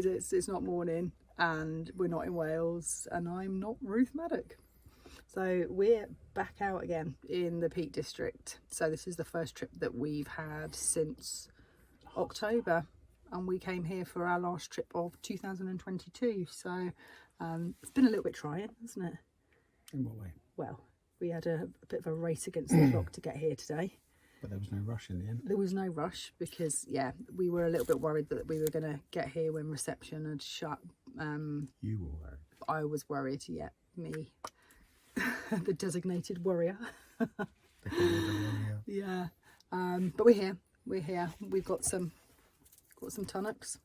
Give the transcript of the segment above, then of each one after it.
is it's not morning, and we're not in Wales, and I'm not Ruth Maddock. So we're back out again in the Peak District. So this is the first trip that we've had since October, and we came here for our last trip of 2022. So it's been a little bit trying, hasn't it? In what way? Well, we had a bit of a race against the clock to get here today. But there was no rush in the end. There was no rush because, yeah, we were a little bit worried that we were going to get here when reception had shut. You were worried. I was worried, yeah, me, the designated worrier. They call you the warrior. Yeah, but we're here. We're here. We've got some tunnocks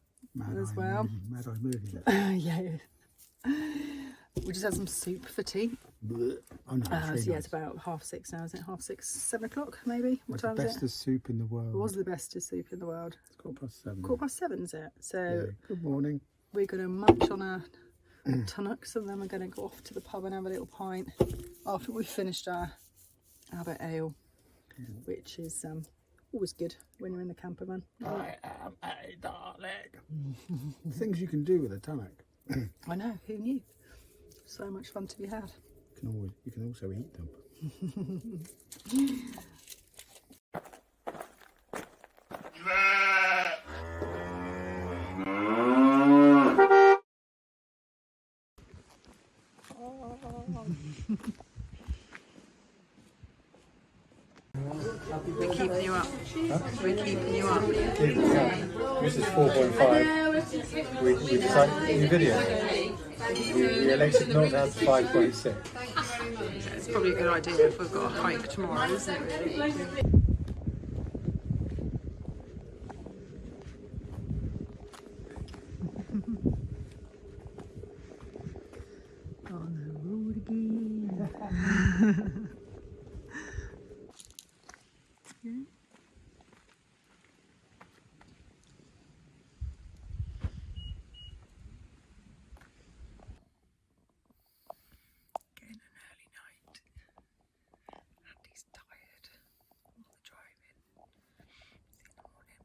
as well. Mad Eye moving. Yeah. We just had some soup for tea. Oh, no, So yeah, it's about 6:30 now, isn't it? 6:30, 7 o'clock maybe. What time the is it? bestest soup in the world. It was the bestest soup in the world. It's 7:15. 7:15, is it? So Yeah. Good morning. we're going to munch on our tunnocks, and then we're going to go off to the pub and have a little pint after we've finished our ale, which is always good when you're in the camper van. I am a Dalek. Things you can do with a tonic. I know, who knew? So much fun to be had. You can also eat them. We're keeping you up. We're keeping you up. This is 4.5. We decided new video. We elected not to have 5.6. It's probably a good idea if we've got a hike tomorrow, isn't it, really? On the road again. Yeah. Getting an early night. Andy's tired. All the driving in the morning.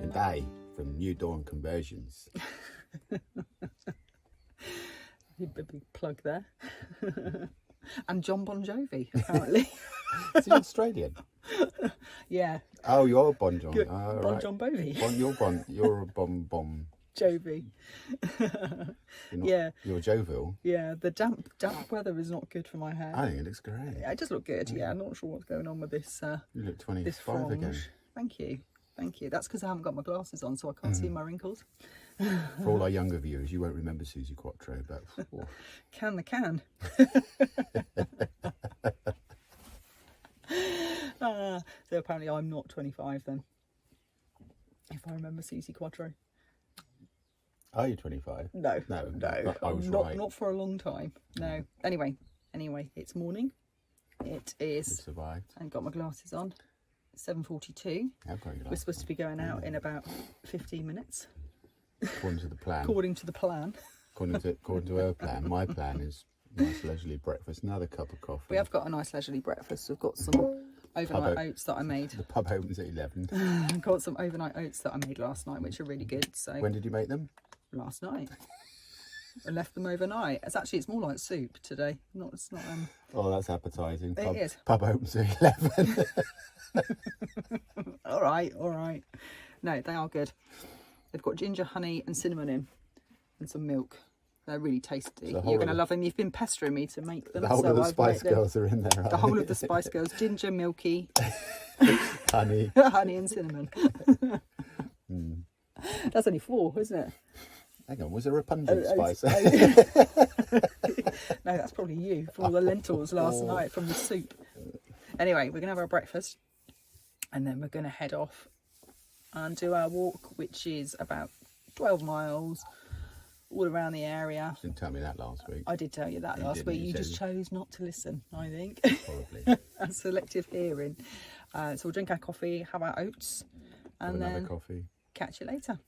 Edale from New Dawn Conversions. A big plug there. And John Bon Jovi, apparently. Is he Australian? Yeah. Oh, you're Bon John. Good. Oh, Bon right. John Bovi. You're a Bon. Jovi. Yeah. You're Joville. Yeah, the damp weather is not good for my hair. I think it looks great. Yeah, it does look good. Yeah, I'm not sure what's going on with this. You look This 25 fringe. again. Thank you. Thank you. That's because I haven't got my glasses on, so I can't see my wrinkles. For all our younger viewers, you won't remember Susie Quattro, but Can the can. So apparently I'm not 25 then. If I remember Susie Quattro. are you 25? No. No, No. I was not, right. not for a long time. No. Anyway, it's morning. It You is. survived. I got my glasses on. 7:42. I've got your We're last supposed to be going out in about 15 minutes, one. According to the plan. according to the plan. According to her plan. My plan is nice leisurely breakfast, another cup of coffee. We have got a nice leisurely breakfast. We've got some overnight oats that I made. The pub opens at 11. I've got some overnight oats that I made last night, which are really good. So When did you make them? last night, I left them overnight. It's more like soup today. It's not. Oh, that's appetising. It is. Pub opens at 11. All right. No, they are good. They've got ginger, honey, and cinnamon in, and some milk. They're really tasty. The whole You're going to of the- love them. You've been pestering me to make them. The whole so of the I've Spice made them. Girls are in there. The whole of the Spice Girls: ginger, milky, Honey. honey, and cinnamon. Mm. That's only 4, isn't it? Hang on, was there a pungent spice? No, that's probably you for all the lentils last night from the soup. Anyway, we're going to have our breakfast and then we're going to head off and do our walk, which is about 12 miles all around the area. You didn't tell me that last week. I did tell you that last week. You just chose not to listen, I think. Probably. A selective hearing. So we'll drink our coffee, have our oats, and Have another then coffee. catch you later.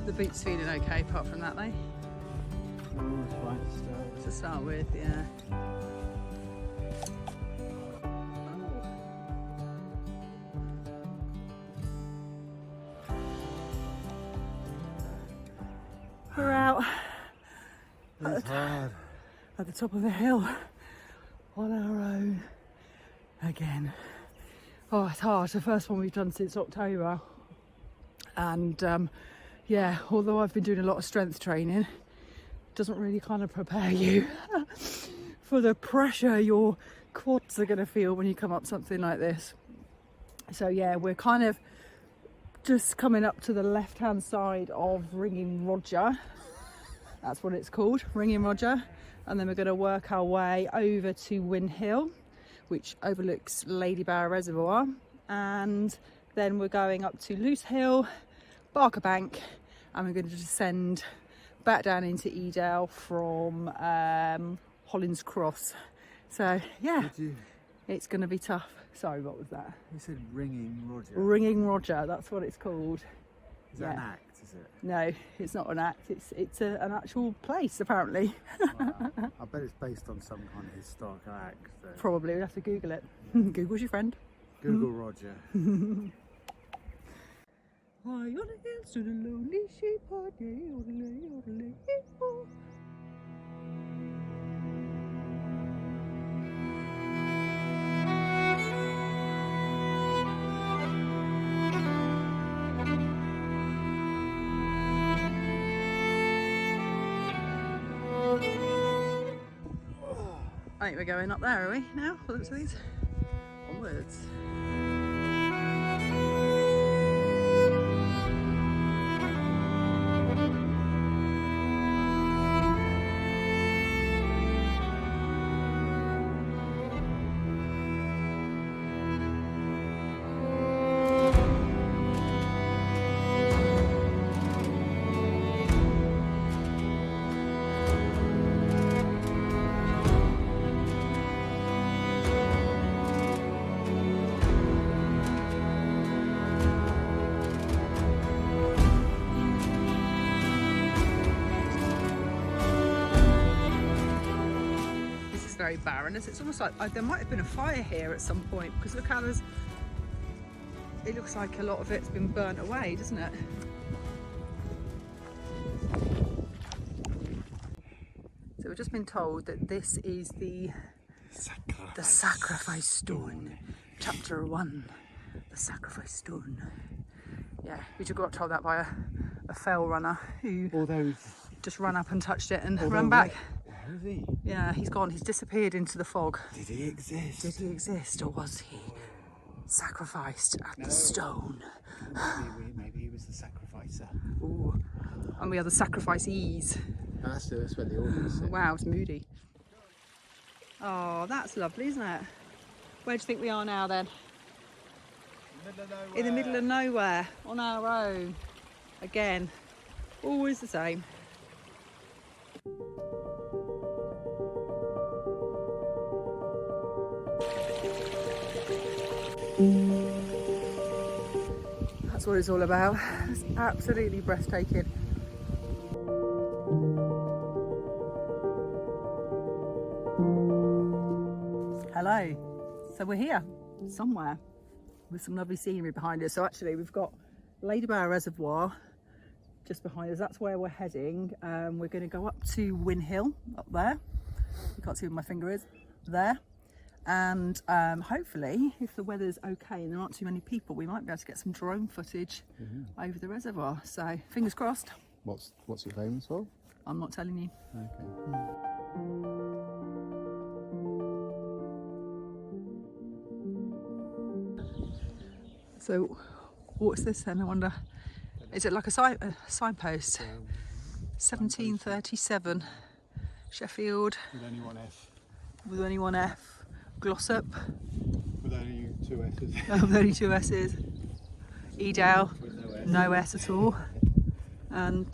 The boot's feeling okay apart from that though. Oh, it's fine to start. To start with, yeah. We're out It's hard. at the top of a hill on our own again. Oh, it's hard. It's the first one we've done since October. And yeah, although I've been doing a lot of strength training, it doesn't really kind of prepare you for the pressure your quads are going to feel when you come up something like this. So yeah, we're kind of just coming up to the left hand side of Ringing Roger. That's what it's called, Ringing Roger. And then we're going to work our way over to Win Hill, which overlooks Lady Bower Reservoir. And then we're going up to Loose Hill, Barker Bank, and we're going to descend back down into Edale from Hollins Cross. So yeah, it's going to be tough. Sorry, what was that? You said Ringing Roger. Ringing Roger, that's what it's called. Is that an act, is it? No, it's not an act. It's an actual place, apparently. Wow. I bet it's based on some kind of historic act. Probably, we'll have to Google it. Google's your friend. Google Roger. High on the hills to the lonely sheep, yodelay. I think we're going up there, are we, now? For the looks of these? Onwards. Very barren. It's almost like there might have been a fire here at some point, because look how it looks like a lot of it's been burnt away, doesn't it? So we've just been told that this is the sacrifice stone. Chapter 1, the sacrifice stone. Yeah, we just got told that by a fell runner who just ran up and touched it and ran back. Where is he? Yeah, he's gone. He's disappeared into the fog. Did he exist? Did he exist, or was he sacrificed at the stone? Maybe he was the sacrificer. Ooh. And we are the sacrificees. That's where the audience is. Wow, it's moody. Oh, that's lovely, isn't it? Where do you think we are now then? In the middle of nowhere, on our own. Again, always the same. That's what it's all about. It's absolutely breathtaking. Hello. go. So we're here somewhere with some lovely scenery behind us. So actually we've got Ladybower Reservoir just behind us. That's where we're heading. We're going to go up to Win Hill up there. You can't see where my finger is. There. And hopefully, if the weather's okay and there aren't too many people, we might be able to get some drone footage over the reservoir. So fingers crossed. What's it famous for? I'm not telling you. Okay. So what's this then, I wonder? Is it like a signpost? 1737 Sheffield. With only one F. With only one F. Glossop. With only two S's. With only two S's. Edale. With no S at all. And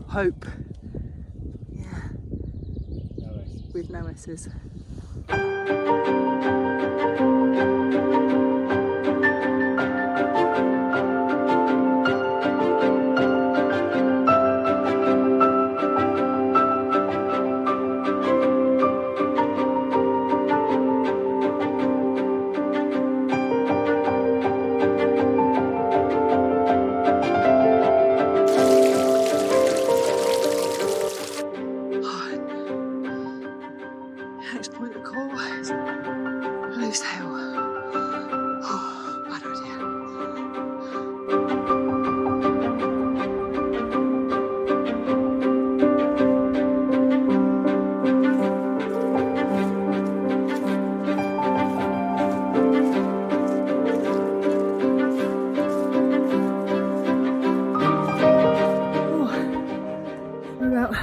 Hope. Yeah. No S. With no S's. Next point of call is Loose Hill. Oh, bad idea. We're about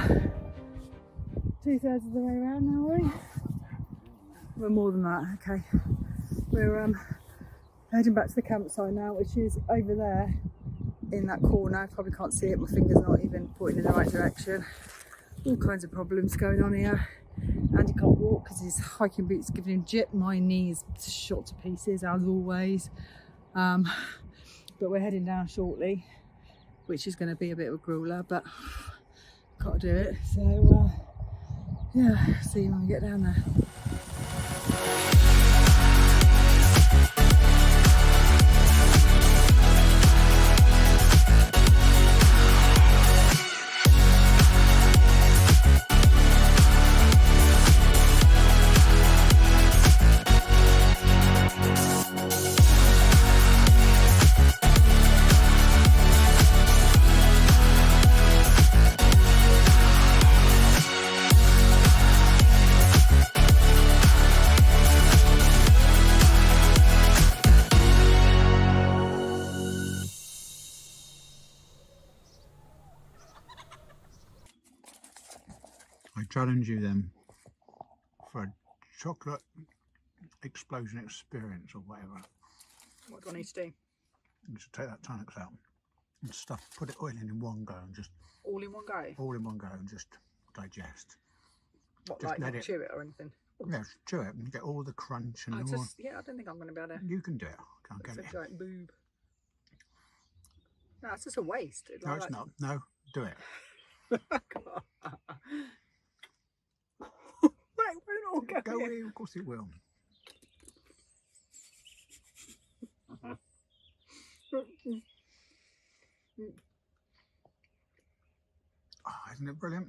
2/3 of the way around now, are we? We're more than that, okay. We're heading back to the campsite now, which is over there in that corner. Probably can't see it, my finger's not even pointing in the right direction. All kinds of problems going on here. Andy can't walk because his hiking boots giving him jip. My knee's shot to pieces as always. But we're heading down shortly, which is going to be a bit of a grueler, but got to do it. So yeah, see you when we get down there. I challenge you then for a chocolate explosion experience or whatever. What do I need to do? You should take that Tonics out and stuff, put it oil in one go and just All in one go? all in one go and just digest. What, Just like let not it- chew it or anything? Yeah, chew it and get all the crunch and all. Yeah, I don't think I'm going to be able to. You can do it. Can't It's get a it. giant boob. No, it's just a waste. No, it's not. No, do it. Come on. Right, we're all going. Go away, of course it will. Oh, isn't it brilliant?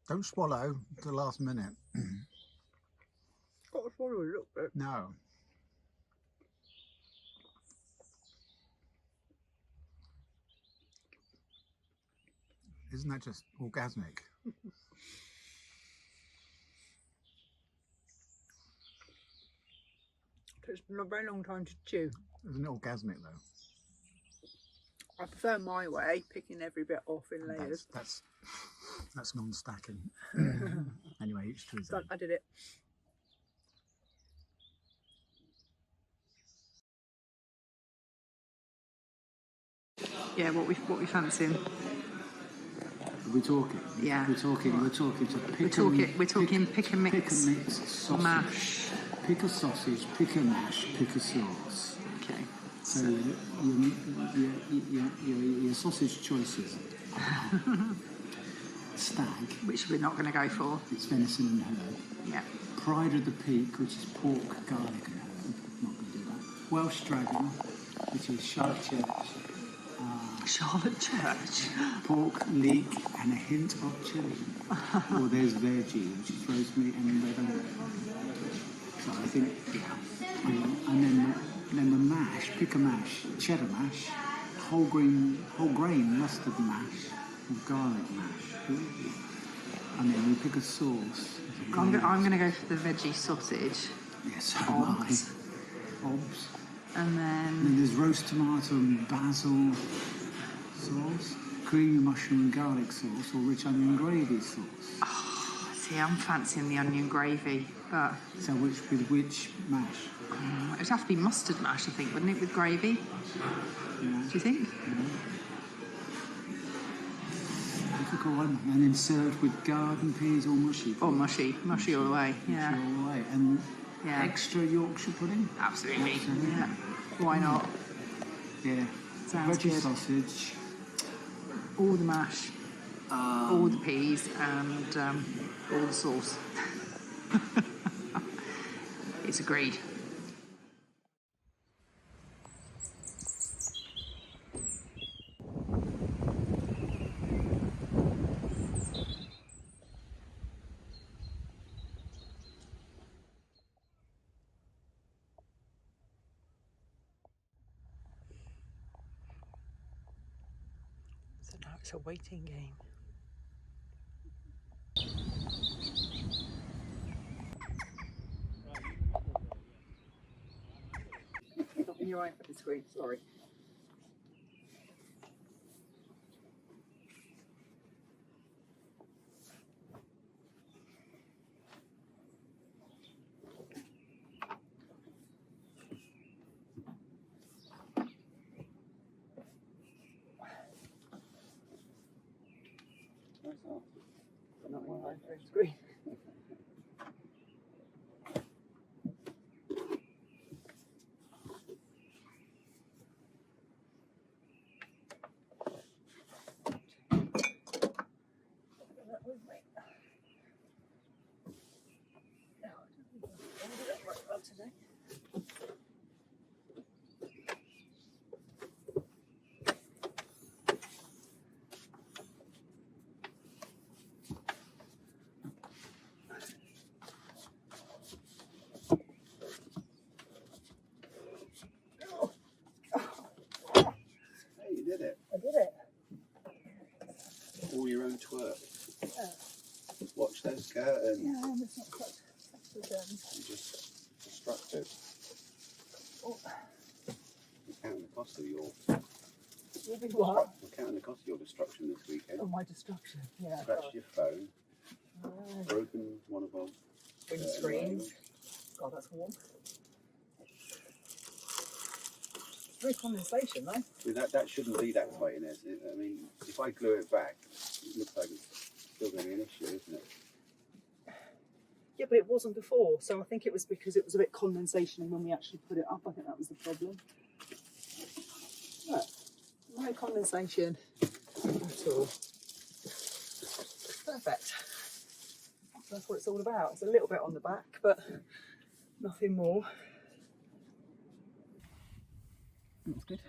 Don't swallow at the last minute. Got to swallow a little bit. No. Isn't that just orgasmic? It's been a very long time to chew. Isn't it orgasmic though? I prefer my way, picking every bit off in layers. That's non-stacking. Anyway, each to his So own. I did it. Yeah, what we fancying? Are we talking? Yeah. We're talking to We're talking pick and mix. Pick and mix sausage. Mash. Pick a sausage, pick a mash, pick a sauce. Okay. So your sausage choices. stag, which we're not going to go for. it's venison and herb. Yeah. Pride of the Peak, which is pork, garlic and herb. Not going to do that. Welsh Dragon, which is Charlotte Church. Charlotte Church. Pork, leek and a hint of chilli. Or there's veggie, which is rosemary and red onion. So I think, yeah. And then the mash, pick a mash, cheddar mash, whole grain mustard mash, or garlic mash. And then we pick a sauce. I'm going to go for the veggie sausage. Yes, Hobbs. Hobbs. And And then there's roast tomato and basil sauce, creamy mushroom and garlic sauce, or rich onion gravy sauce. see, I'm fancying the onion gravy, but So with which mash? it would have to be mustard mash, I think, wouldn't it, with gravy? Yeah. Do you think? Difficult one. And then served with garden peas or mushy. Or mushy all the way. Yeah, All right. And Yeah. extra Yorkshire pudding. absolutely. Yeah, why not? Yeah. Sounds Veggie good. sausage. All the mash, all the peas, and all the sauce. It's agreed. So now it's a waiting game. Stopping your iPhone screen, sorry. Not my iPhone screen. Hey, you did it. I did it. All your own twerk. Yeah. Watch those curtains. Yeah, it's not quite again. You're just destructive. Oh, You're counting the cost of your. you'll be what? You're counting the cost of your destruction this weekend. Oh, my destruction. Yeah. Scratched your phone. Oh. Broken one of our Windscreens. God, that's warm. Very condensation, though. I mean, that shouldn't be that tight in there. I mean, if I glue it back, it looks like it's still going to be an issue, isn't it? Yeah, but it wasn't before, so I think it was because it was a bit condensation, and when we actually put it up, I think that was the problem. Look, no condensation at all. Perfect. That's what it's all about. It's a little bit on the back, but nothing more. That's good.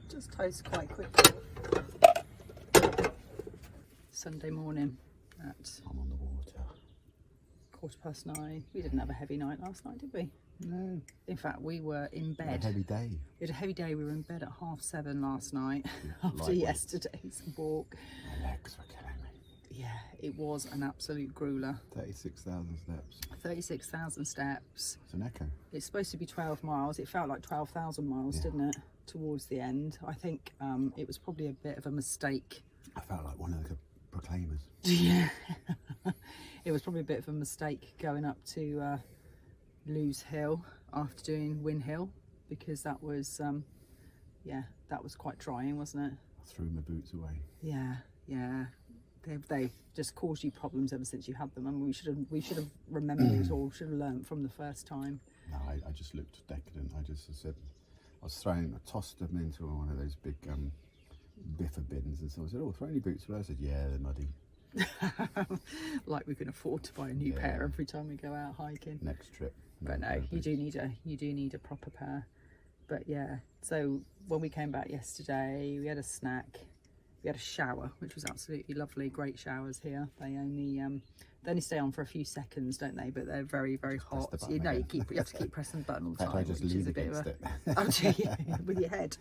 Just toast quite quickly. Sunday morning at I'm on the water. 9:15. We didn't have a heavy night last night, did we? No. In fact, we were in bed. A heavy day. We had a heavy day. We were in bed at 7:30 last night after Lightweight. yesterday's walk. My legs were killing me. Yeah, it was an absolute grueler. 36,000 steps. 36,000 steps. It's an echo. It's supposed to be 12 miles. It felt like 12,000 miles, Yeah. didn't it? Towards the end. I think it was probably a bit of a mistake. I felt like one of the proclaimers. Yeah. It was probably a bit of a mistake going up to Lewes Hill after doing Win Hill, because that was, yeah, that was quite trying, wasn't it? I threw my boots away. Yeah, yeah. They've just caused you problems ever since you had them, and we should have remembered it all. Should have learnt from the first time. No, I just looked decadent. I just said, I tossed them into one of those big biffa bins, and someone said, "Oh, throw any boots away." I said, "Yeah, they're muddy." Like we can afford to buy a new pair every time we go out hiking. Next trip. But no, you do need a proper pair. But yeah, so when we came back yesterday, we had a snack, we had a shower, which was absolutely lovely. Great showers here. They only stay on for a few seconds, don't they? But they're very, very hot. You know, you have to keep pressing the button all the time. I just lean against it. Oh, do you? With your head.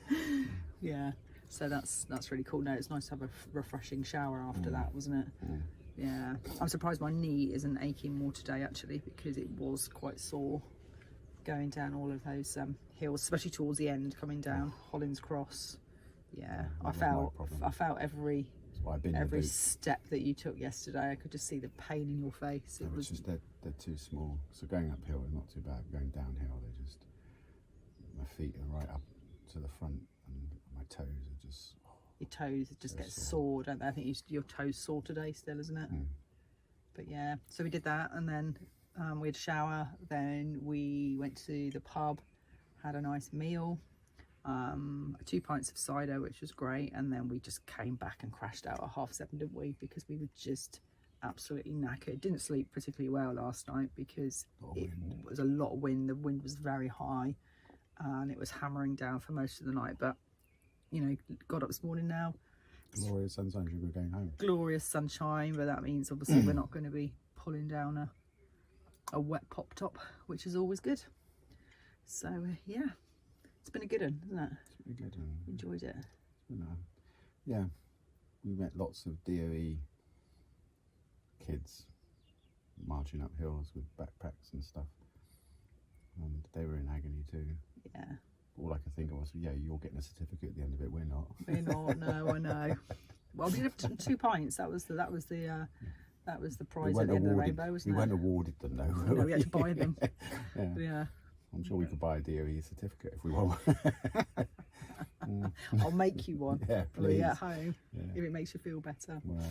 Yeah. So that's really cool. No, it's nice to have a refreshing shower after that, wasn't it? Yeah. I'm surprised my knee isn't aching more today, actually, because it was quite sore going down all of those hills, especially towards the end, coming down Hollins Cross. Yeah, I felt every step that you took yesterday. I could just see the pain in your face. It was just they're too small. So going uphill is not too bad. Going downhill, my feet are right up to the front, and my toes are just. Your toes just get sore, don't they? I think your toes sore today still, isn't it? But yeah, so we did that, and then we had a shower. Then we went to the pub, had a nice meal. 2 pints of cider, which was great, and then we just came back and crashed out at 7:30, didn't we? Because we were just absolutely knackered. Didn't sleep particularly well last night because it was a lot of wind. The wind was very high, and it was hammering down for most of the night. But you know, got up this morning now. Glorious sunshine. We're going home. Glorious sunshine, but that means obviously we're not going to be pulling down a wet pop top, which is always good. So yeah. It's been a good one, isn't it? It's been good. Enjoyed it. Yeah, we met lots of DOE kids marching up hills with backpacks and stuff, and they were in agony too. Yeah. All I could think of was, yeah, you're getting a certificate at the end of it. We're not. We're not. No, I know. Well, we did have 2 pints. That was the prize at the end of the rainbow, wasn't it? We weren't awarded them though. No, we had to buy them. Yeah. I'm sure we could buy a DOE certificate if we want. I'll make you one. Yeah, please. At home, if it makes you feel better. Well,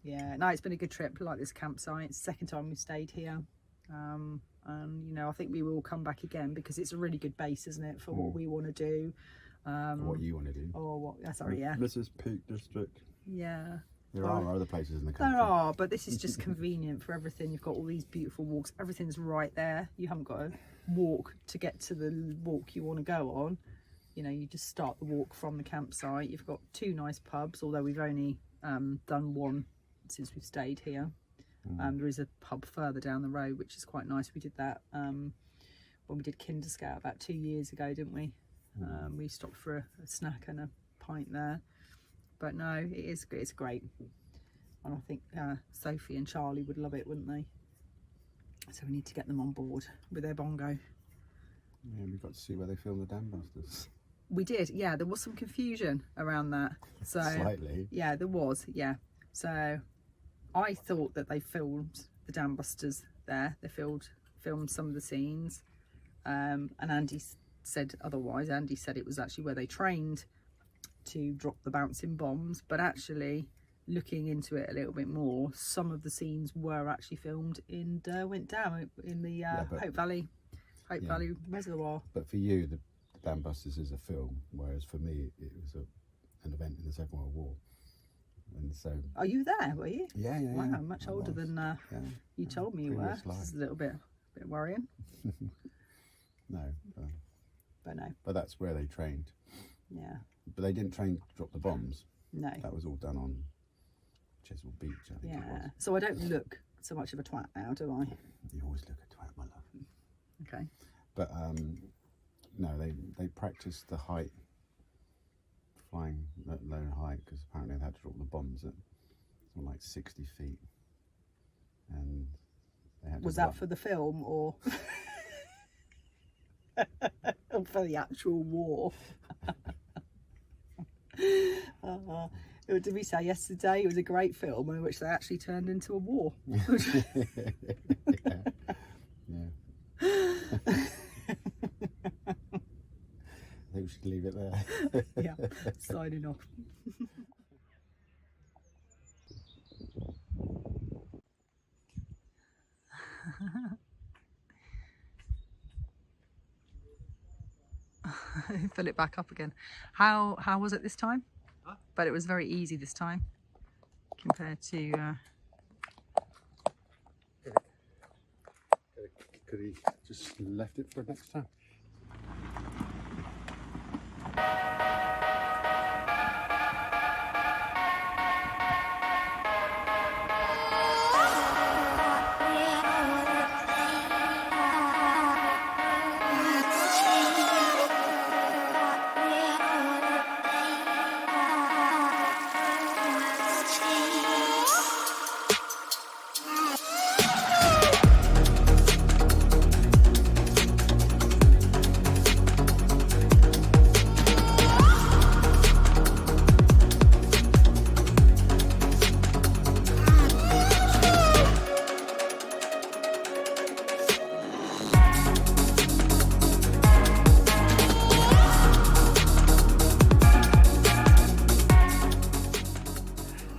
yeah. No, it's been a good trip. I like this campsite. It's the second time we've stayed here. And you know, I think we will come back again because it's a really good base, isn't it, for what we want to do. For what you want to do. Or what? Sorry, yeah. This is Peak District. Yeah. There are other places in the country. There are, but this is just convenient for everything. You've got all these beautiful walks. Everything's right there. You haven't got to walk to get to the walk you want to go on. You know, you just start the walk from the campsite. You've got 2 nice pubs, although we've only done one since we've stayed here. There is a pub further down the road, which is quite nice. We did that when we did Kinder Scout about 2 years ago, didn't we? We stopped for a snack and a pint there. But no, it's great. And I think Sophie and Charlie would love it, wouldn't they? So we need to get them on board with their bongo. Yeah, we got to see where they filmed the Dam Busters. We did, yeah. There was some confusion around that. So slightly. Yeah, there was, yeah. So I thought that they filmed the Dam Busters there. They filmed some of the scenes. And Andy said otherwise. Andy said it was actually where they trained to drop the bouncing bombs, but actually looking into it a little bit more, some of the scenes were actually filmed in Derwent Dam in the Hope Valley Reservoir. But for you, the Dam Busters is a film, whereas for me it was an event in the Second World War. And so, are you there? Were you? Yeah. Wow, much older than you told me you were. This is a little bit worrying. No, but no. But that's where they trained. Yeah. But they didn't train to drop the bombs. No. That was all done on Chesil Beach, I think it was. So I don't look so much of a twat now, do I? You always look a twat, my love. Okay. But no, they practiced the height, flying at low height, because apparently they had to drop the bombs at something like 60 feet. And they had to. Was that for the film or for the actual war? Did we say yesterday it was a great film in which they actually turned into a war? Yeah. I think we should leave it there. Yeah, signing off. Fill it back up again. How was it this time? Huh? But it was very easy this time compared to. Could he just left it for next time?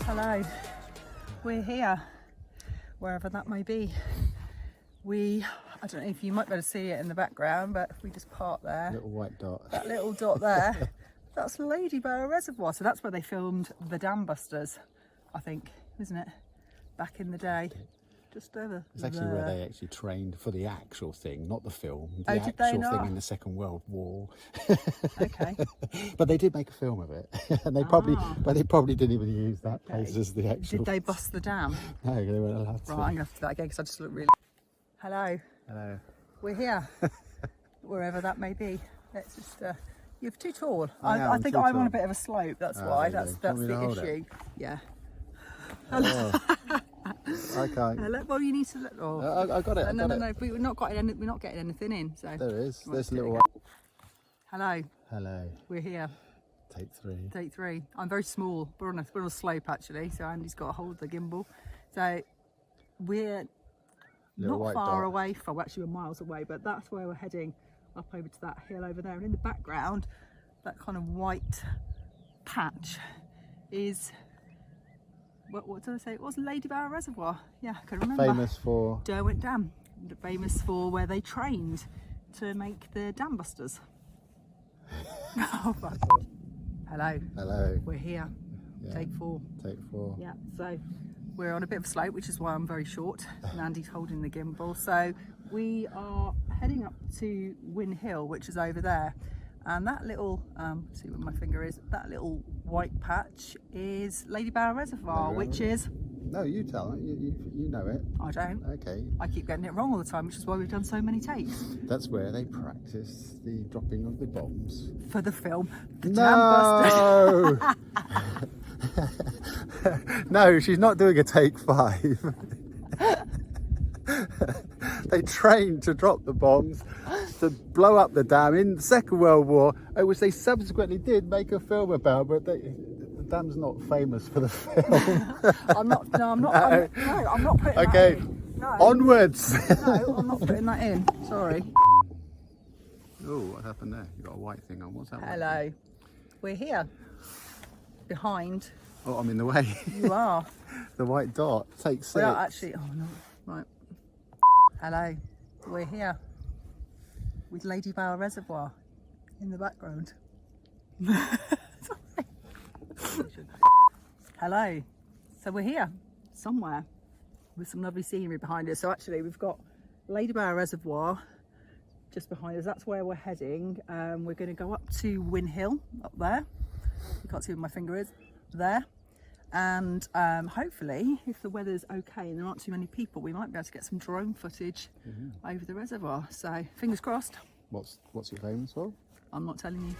Hello, we're here, wherever that may be. I don't know if you might be able to see it in the background, but if we just park there, Little white dot. that little dot there, that's Ladyborough Reservoir. So that's where they filmed the Dam Busters, I think, isn't it? Back in the day. Just over It's actually where they actually trained for the actual thing, not the film. The Oh, did they actual not? thing in the Second World War. Okay. But they did make a film of it, and they probably didn't even use that place as the actual. Did they bust the dam? No, they weren't allowed to. Right, I'm going to have to do that again because I just look really... Hello, Hello. we're here, wherever that may be. Let's just... You're too tall. I I think too I'm on a tall. bit of a slope, that's Oh, why. there That's you go. Want me to the hold it? issue. Yeah. Oh. Okay. Hello. Well, you need to... Look. Oh. I got it. No. We're not getting anything in, so... There is. Right, There's a there we little. go. Hello, Hello. we're here. Take 3. Take 3. I'm very small. We're on a slope actually, so Andy's got to hold the gimbal. So we're Little not white far dot. away from, actually we're miles away, but that's where we're heading, up over to that hill over there. And in the background, that kind of white patch is, what did I say? It was Ladyborough Reservoir. Yeah, I can remember. Famous for. Derwent Dam, famous for where they trained to make the dam busters. Oh, fuck. Hello, Hello. we're here. Yeah. Take 4. Take 4. Yeah, so we're on a bit of a slope, which is why I'm very short, and Andy's holding the gimbal. So we are heading up to Win Hill, which is over there. And that little, see where my finger is, that little white patch is Ladyborough Reservoir, which is, No, you tell it. You know it. I don't. Okay. I keep getting it wrong all the time, which is why we've done so many takes That's where they practice the dropping of the bombs. for the film. The Dam Busters. No! No, she's not doing a take 5. They trained to drop the bombs, to blow up the dam in the Second World War, which they subsequently did make a film about, but the dam's not famous for the film. I'm not putting Okay, that in. No. onwards! No, I'm not putting that in. Sorry. Oh, what happened there? You got a white thing on. What's that? Hello. We're here. Behind. Oh, I'm in the way. You are. The white dot. Take 6. We are actually. Oh no. Right. Hello. We're here. With Ladyborough Reservoir in the background. Hello. So we're here somewhere with some lovely scenery behind us. So actually we've got Ladyborough Reservoir just behind us. That's where we're heading. We're going to go up to Win Hill up there. You can't see where my finger is. There. And hopefully, if the weather's okay and there aren't too many people, we might be able to get some drone footage over the reservoir. So fingers crossed. What's it famous for? I'm not telling you.